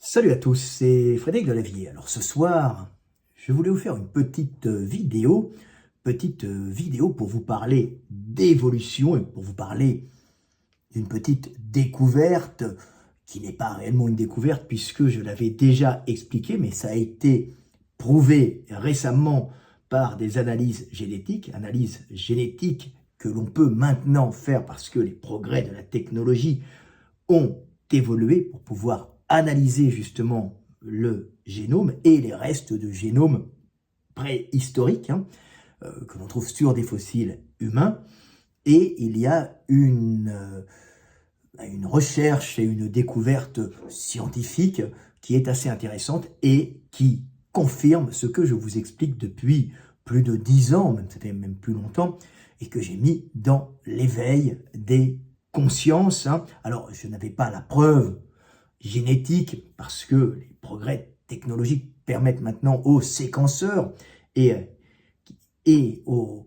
Salut à tous, c'est Frédéric Delavier. Alors ce soir, je voulais vous faire une petite vidéo pour vous parler d'évolution et pour vous parler d'une petite découverte qui n'est pas réellement une découverte puisque je l'avais déjà expliqué, mais ça a été prouvé récemment par des analyses génétiques que l'on peut maintenant faire parce que les progrès de la technologie ont évolué pour pouvoir analyser justement le génome et les restes de génome préhistoriques que l'on trouve sur des fossiles humains. Et il y a une recherche et une découverte scientifique qui est assez intéressante et qui confirme ce que je vous explique depuis plus de 10 ans, même c'était même plus longtemps, et que j'ai mis dans l'éveil des consciences. Alors, je n'avais pas la preuve génétique parce que les progrès technologiques permettent maintenant aux séquenceurs et aux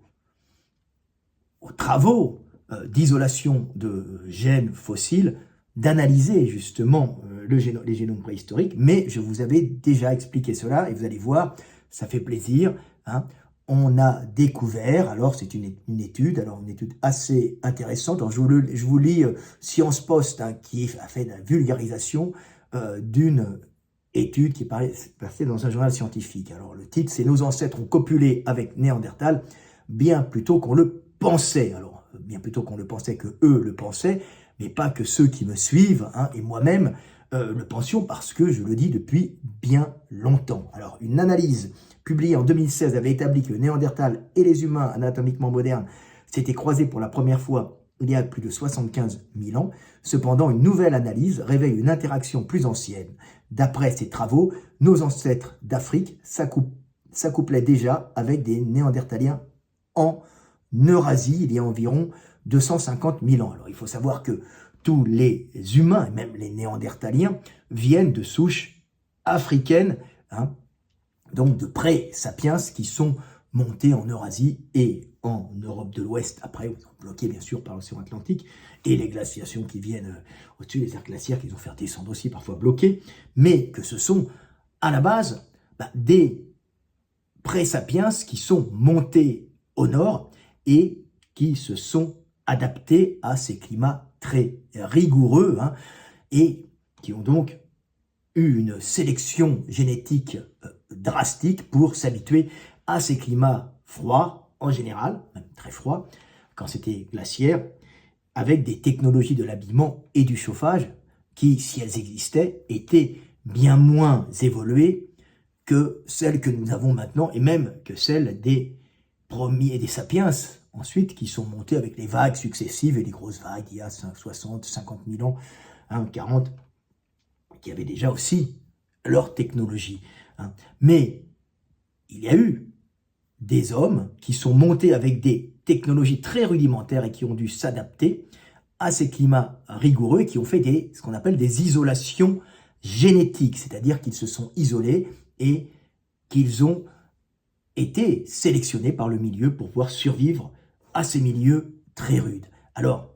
travaux d'isolation de gènes fossiles d'analyser justement les génomes préhistoriques, mais je vous avais déjà expliqué cela et vous allez voir, ça fait plaisir. On a découvert, alors c'est une étude assez intéressante. Alors je vous lis Science Post qui a fait la vulgarisation d'une étude qui est passée dans un journal scientifique. Alors le titre c'est Nos ancêtres ont copulé avec Néandertal bien plus tôt qu'on le pensait. Alors bien plus tôt qu'on le pensait que eux le pensaient, mais pas que ceux qui me suivent et moi-même le pensions parce que je le dis depuis bien longtemps. Alors une analyse publié en 2016, avait établi que le Néandertal et les humains anatomiquement modernes s'étaient croisés pour la première fois il y a plus de 75 000 ans. Cependant, une nouvelle analyse révèle une interaction plus ancienne. D'après ces travaux, nos ancêtres d'Afrique s'accouplaient déjà avec des Néandertaliens en Eurasie il y a environ 250 000 ans. Alors, il faut savoir que tous les humains, et même les Néandertaliens, viennent de souches africaines, donc de pré-sapiens qui sont montés en Eurasie et en Europe de l'Ouest après, bloqués bien sûr par l'océan Atlantique, et les glaciations qui viennent au-dessus, les aires glaciaires qui ont fait descendre aussi, parfois bloqués, mais que ce sont à la base des pré-sapiens qui sont montés au nord et qui se sont adaptés à ces climats très rigoureux et qui ont donc eu une sélection génétique drastique pour s'habituer à ces climats froids en général, même très froids, quand c'était glaciaire, avec des technologies de l'habillement et du chauffage qui, si elles existaient, étaient bien moins évoluées que celles que nous avons maintenant et même que celles des premiers, des sapiens, ensuite, qui sont montés avec les vagues successives et les grosses vagues il y a 60, 50 000 ans, 40, qui avaient déjà aussi leur technologie. Mais il y a eu des hommes qui sont montés avec des technologies très rudimentaires et qui ont dû s'adapter à ces climats rigoureux et qui ont fait ce qu'on appelle des isolations génétiques, c'est-à-dire qu'ils se sont isolés et qu'ils ont été sélectionnés par le milieu pour pouvoir survivre à ces milieux très rudes. Alors,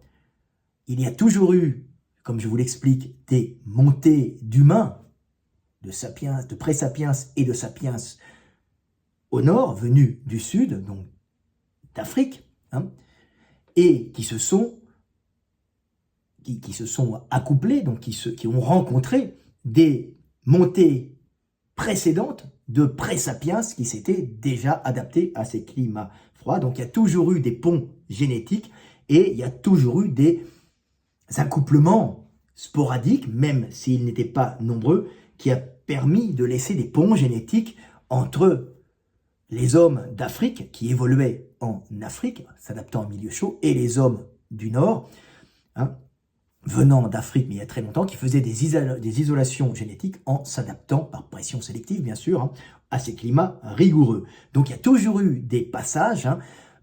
il y a toujours eu, comme je vous l'explique, des montées d'humains, de pré-sapiens et de sapiens au nord, venus du sud, donc d'Afrique, et qui se sont accouplés, donc qui ont rencontré des montées précédentes de pré-sapiens qui s'étaient déjà adaptés à ces climats froids. Donc il y a toujours eu des ponts génétiques et il y a toujours eu des accouplements sporadiques, même s'ils n'étaient pas nombreux, qui a permis de laisser des ponts génétiques entre les hommes d'Afrique qui évoluaient en Afrique, s'adaptant au milieu chaud, et les hommes du Nord, venant d'Afrique, mais il y a très longtemps, qui faisaient des isolations génétiques en s'adaptant, par pression sélective bien sûr, à ces climats rigoureux. Donc il y a toujours eu des passages,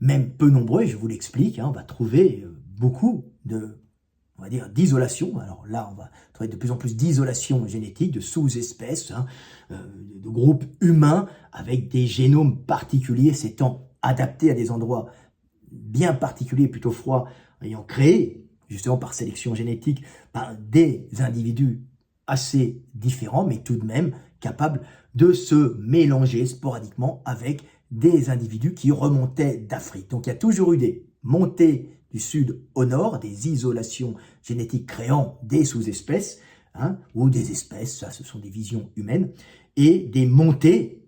même peu nombreux, et je vous l'explique, on va trouver beaucoup d'isolation. Alors là, on va trouver de plus en plus d'isolation génétique, de sous-espèces, de groupes humains avec des génomes particuliers s'étant adaptés à des endroits bien particuliers, plutôt froids, ayant créé, justement par sélection génétique, des individus assez différents, mais tout de même capables de se mélanger sporadiquement avec des individus qui remontaient d'Afrique. Donc il y a toujours eu des montées du sud au nord, des isolations génétiques créant des sous-espèces, ou des espèces, ça ce sont des visions humaines, et des montées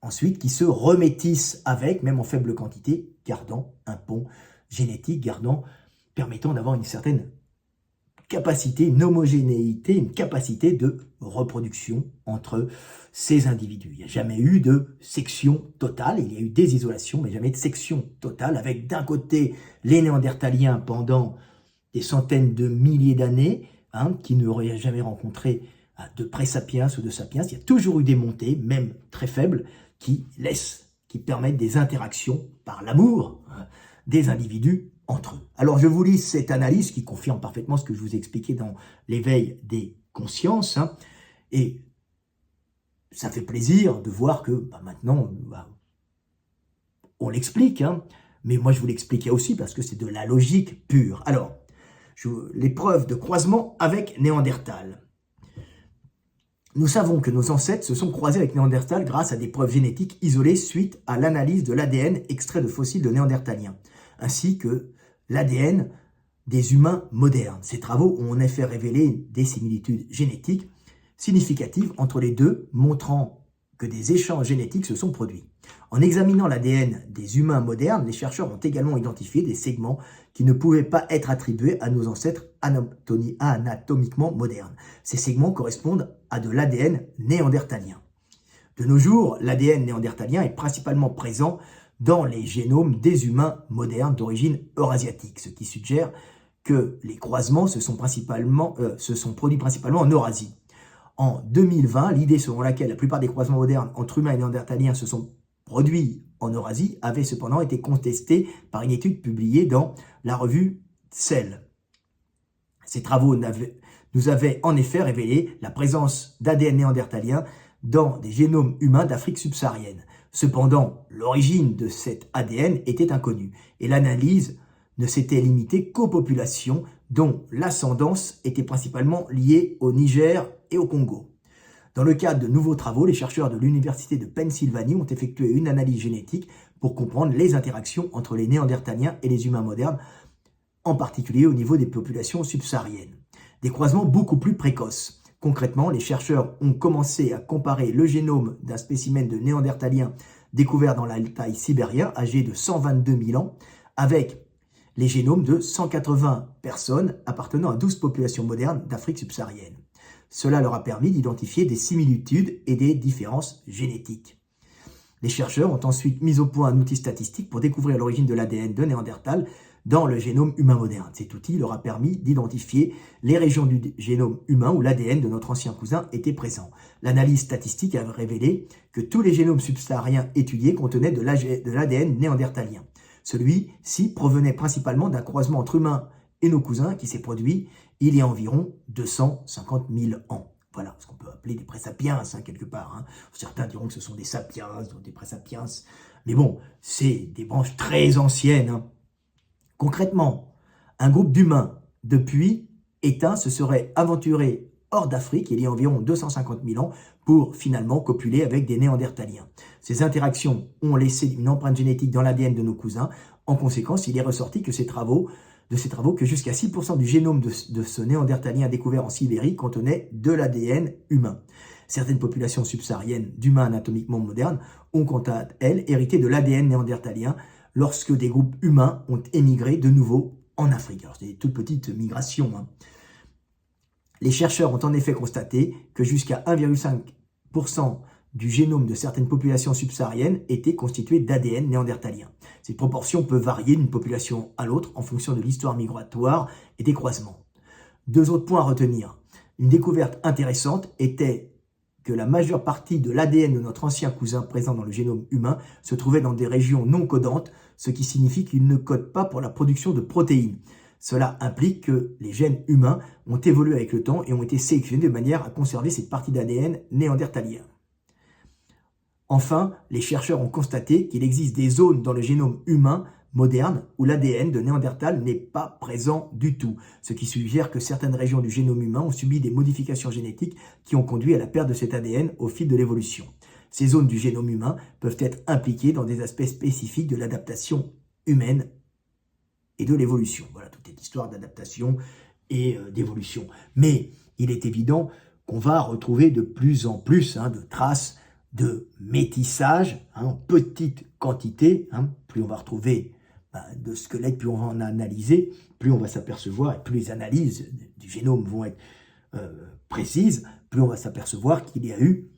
ensuite qui se remétissent avec, même en faible quantité, gardant un pont génétique, permettant d'avoir une certaine capacité, une homogénéité, une capacité de reproduction entre ces individus. Il n'y a jamais eu de section totale, il y a eu des isolations, mais jamais de section totale, avec d'un côté les Néandertaliens pendant des centaines de milliers d'années, qui n'auraient jamais rencontré de pré-sapiens ou de sapiens. Il y a toujours eu des montées, même très faibles, qui permettent des interactions par l'amour des individus entre eux. Alors je vous lis cette analyse qui confirme parfaitement ce que je vous ai expliqué dans l'éveil des consciences, et ça fait plaisir de voir que maintenant on l'explique, mais moi je vous l'expliquais aussi parce que c'est de la logique pure. Alors, les preuves de croisement avec Néandertal. Nous savons que nos ancêtres se sont croisés avec Néandertal grâce à des preuves génétiques isolées suite à l'analyse de l'ADN extrait de fossiles de Néandertaliens, ainsi que l'ADN des humains modernes. Ces travaux ont en effet révélé des similitudes génétiques significatives entre les deux, montrant que des échanges génétiques se sont produits. En examinant l'ADN des humains modernes, les chercheurs ont également identifié des segments qui ne pouvaient pas être attribués à nos ancêtres anatomiquement modernes. Ces segments correspondent à de l'ADN néandertalien. De nos jours, l'ADN néandertalien est principalement présent dans les génomes des humains modernes d'origine eurasiatique, ce qui suggère que les croisements se sont produits principalement en Eurasie. En 2020, l'idée selon laquelle la plupart des croisements modernes entre humains et néandertaliens se sont produits en Eurasie avait cependant été contestée par une étude publiée dans la revue Cell. Ces travaux nous avaient en effet révélé la présence d'ADN néandertalien dans des génomes humains d'Afrique subsaharienne. Cependant, l'origine de cet ADN était inconnue et l'analyse ne s'était limitée qu'aux populations dont l'ascendance était principalement liée au Niger et au Congo. Dans le cadre de nouveaux travaux, les chercheurs de l'Université de Pennsylvanie ont effectué une analyse génétique pour comprendre les interactions entre les Néandertaliens et les humains modernes, en particulier au niveau des populations subsahariennes. Des croisements beaucoup plus précoces. Concrètement, les chercheurs ont commencé à comparer le génome d'un spécimen de Néandertalien découvert dans l'Altaï sibérien, âgé de 122 000 ans, avec les génomes de 180 personnes appartenant à 12 populations modernes d'Afrique subsaharienne. Cela leur a permis d'identifier des similitudes et des différences génétiques. Les chercheurs ont ensuite mis au point un outil statistique pour découvrir l'origine de l'ADN de Néandertal dans le génome humain moderne. Cet outil leur a permis d'identifier les régions du génome humain où l'ADN de notre ancien cousin était présent. L'analyse statistique a révélé que tous les génomes subsahariens étudiés contenaient de l'ADN néandertalien. Celui-ci provenait principalement d'un croisement entre humains et nos cousins qui s'est produit il y a environ 250 000 ans. Voilà, ce qu'on peut appeler des présapiens, quelque part. Certains diront que ce sont des sapiens, des présapiens. Mais bon, c'est des branches très anciennes. Concrètement, un groupe d'humains depuis éteints se serait aventuré hors d'Afrique il y a environ 250 000 ans pour finalement copuler avec des Néandertaliens. Ces interactions ont laissé une empreinte génétique dans l'ADN de nos cousins. En conséquence, il est ressorti que que jusqu'à 6% du génome de ce Néandertalien découvert en Sibérie contenait de l'ADN humain. Certaines populations subsahariennes d'humains anatomiquement modernes ont quant à elles hérité de l'ADN néandertalien lorsque des groupes humains ont émigré de nouveau en Afrique. Alors, c'est des toutes petites migrations. Les chercheurs ont en effet constaté que jusqu'à 1,5% du génome de certaines populations subsahariennes était constitué d'ADN néandertalien. Cette proportion peut varier d'une population à l'autre en fonction de l'histoire migratoire et des croisements. Deux autres points à retenir. Une découverte intéressante était que la majeure partie de l'ADN de notre ancien cousin présent dans le génome humain se trouvait dans des régions non codantes, ce qui signifie qu'il ne code pas pour la production de protéines. Cela implique que les gènes humains ont évolué avec le temps et ont été sélectionnés de manière à conserver cette partie d'ADN néandertalien. Enfin, les chercheurs ont constaté qu'il existe des zones dans le génome humain moderne où l'ADN de Néandertal n'est pas présent du tout, ce qui suggère que certaines régions du génome humain ont subi des modifications génétiques qui ont conduit à la perte de cet ADN au fil de l'évolution. Ces zones du génome humain peuvent être impliquées dans des aspects spécifiques de l'adaptation humaine et de l'évolution. Voilà, toute cette histoire d'adaptation et d'évolution. Mais il est évident qu'on va retrouver de plus en plus de traces de métissage en petite quantité. Plus on va retrouver de squelettes, plus on va en analyser, plus on va s'apercevoir, et plus les analyses du génome vont être précises, plus on va s'apercevoir qu'il y a eu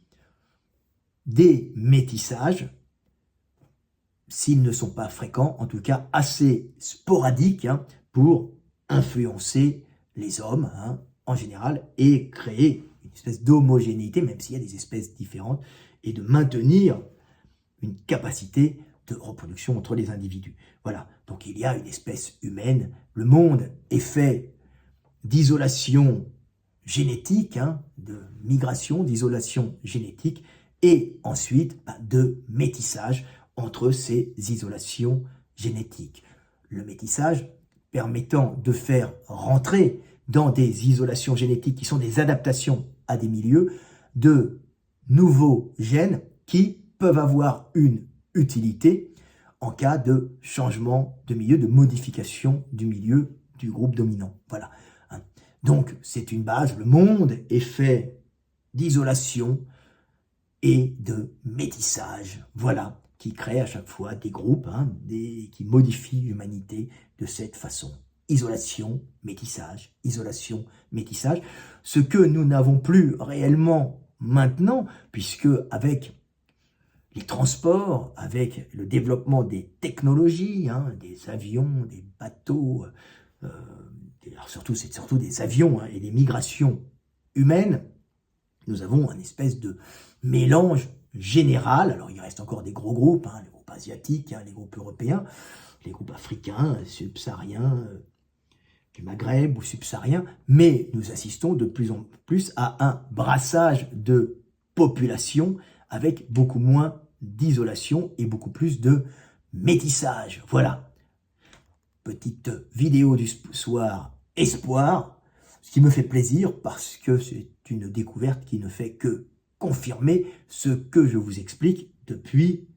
des métissages, s'ils ne sont pas fréquents, en tout cas assez sporadiques, pour influencer les hommes en général et créer une espèce d'homogénéité, même s'il y a des espèces différentes, et de maintenir une capacité de reproduction entre les individus. Voilà, donc il y a une espèce humaine. Le monde est fait d'isolation génétique, de migration, d'isolation génétique, et ensuite de métissage entre ces isolations génétiques. Le métissage permettant de faire rentrer dans des isolations génétiques qui sont des adaptations à des milieux, de nouveaux gènes qui peuvent avoir une utilité en cas de changement de milieu, de modification du milieu du groupe dominant. Voilà. Donc, c'est une base. Le monde est fait d'isolation et de métissage. Voilà, qui crée à chaque fois des groupes, qui modifient l'humanité de cette façon. Isolation, métissage, isolation, métissage. Ce que nous n'avons plus réellement maintenant, puisque avec les transports, avec le développement des technologies, des avions, des bateaux, c'est surtout des avions et des migrations humaines, nous avons un espèce de mélange général. Alors il reste encore des gros groupes, les groupes asiatiques, les groupes européens, les groupes africains, subsahariens, du Maghreb ou subsahariens, mais nous assistons de plus en plus à un brassage de population avec beaucoup moins d'isolation et beaucoup plus de métissage. Voilà, petite vidéo du soir espoir, ce qui me fait plaisir parce que c'est une découverte qui ne fait que confirmer ce que je vous explique depuis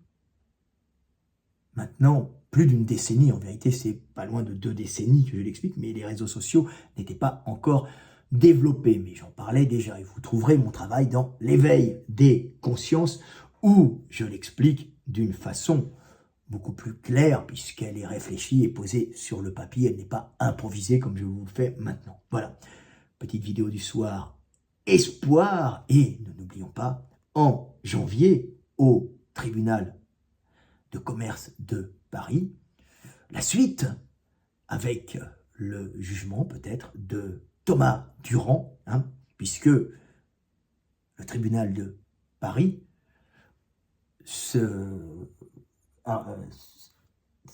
maintenant plus d'une décennie. En vérité, c'est pas loin de 2 décennies que je l'explique, mais les réseaux sociaux n'étaient pas encore développés. Mais j'en parlais déjà et vous trouverez mon travail dans l'éveil des consciences où je l'explique d'une façon beaucoup plus claire puisqu'elle est réfléchie et posée sur le papier. Elle n'est pas improvisée comme je vous le fais maintenant. Voilà, petite vidéo du soir espoir. Et ne n'oublions pas, en janvier, au tribunal de commerce de Paris, la suite avec le jugement peut-être de Thomas Durand, puisque le tribunal de Paris s'est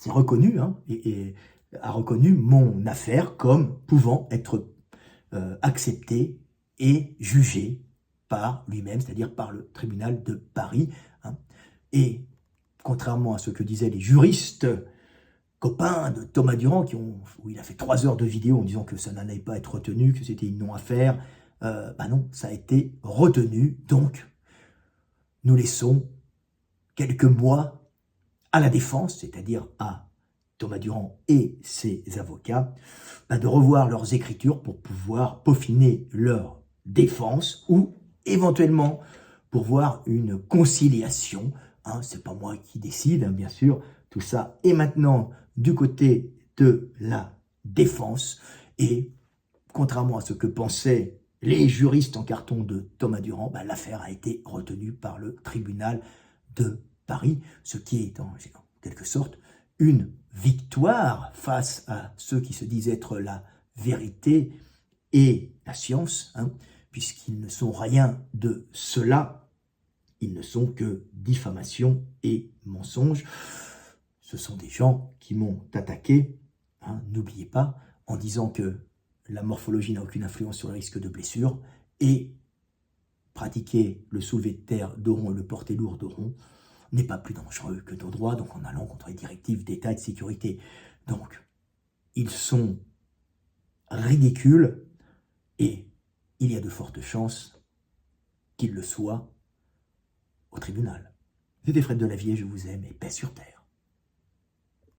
reconnu et a reconnu mon affaire comme pouvant être acceptée et jugée par lui-même, c'est-à-dire par le tribunal de Paris. Et contrairement à ce que disaient les juristes copains de Thomas Durand, où il a fait 3 heures de vidéo en disant que ça n'allait pas être retenu, que c'était une non-affaire, non, ça a été retenu. Donc, nous laissons quelques mois à la défense, c'est-à-dire à Thomas Durand et ses avocats, de revoir leurs écritures pour pouvoir peaufiner leur défense ou éventuellement pour voir une conciliation. C'est pas moi qui décide, bien sûr. Tout ça est maintenant du côté de la défense. Et contrairement à ce que pensaient les juristes en carton de Thomas Durand, l'affaire a été retenue par le tribunal de Paris, ce qui est en quelque sorte une victoire face à ceux qui se disent être la vérité et la science, puisqu'ils ne sont rien de cela. Ils ne sont que diffamation et mensonge. Ce sont des gens qui m'ont attaqué, n'oubliez pas, en disant que la morphologie n'a aucune influence sur le risque de blessure et pratiquer le soulevé de terre d'Oron, le porté lourd d'Oron, n'est pas plus dangereux que nos droits, donc en allant contre les directives d'État et de sécurité. Donc, ils sont ridicules et il y a de fortes chances qu'ils le soient au tribunal. C'était Fred Delavier, je vous aime et paix sur terre.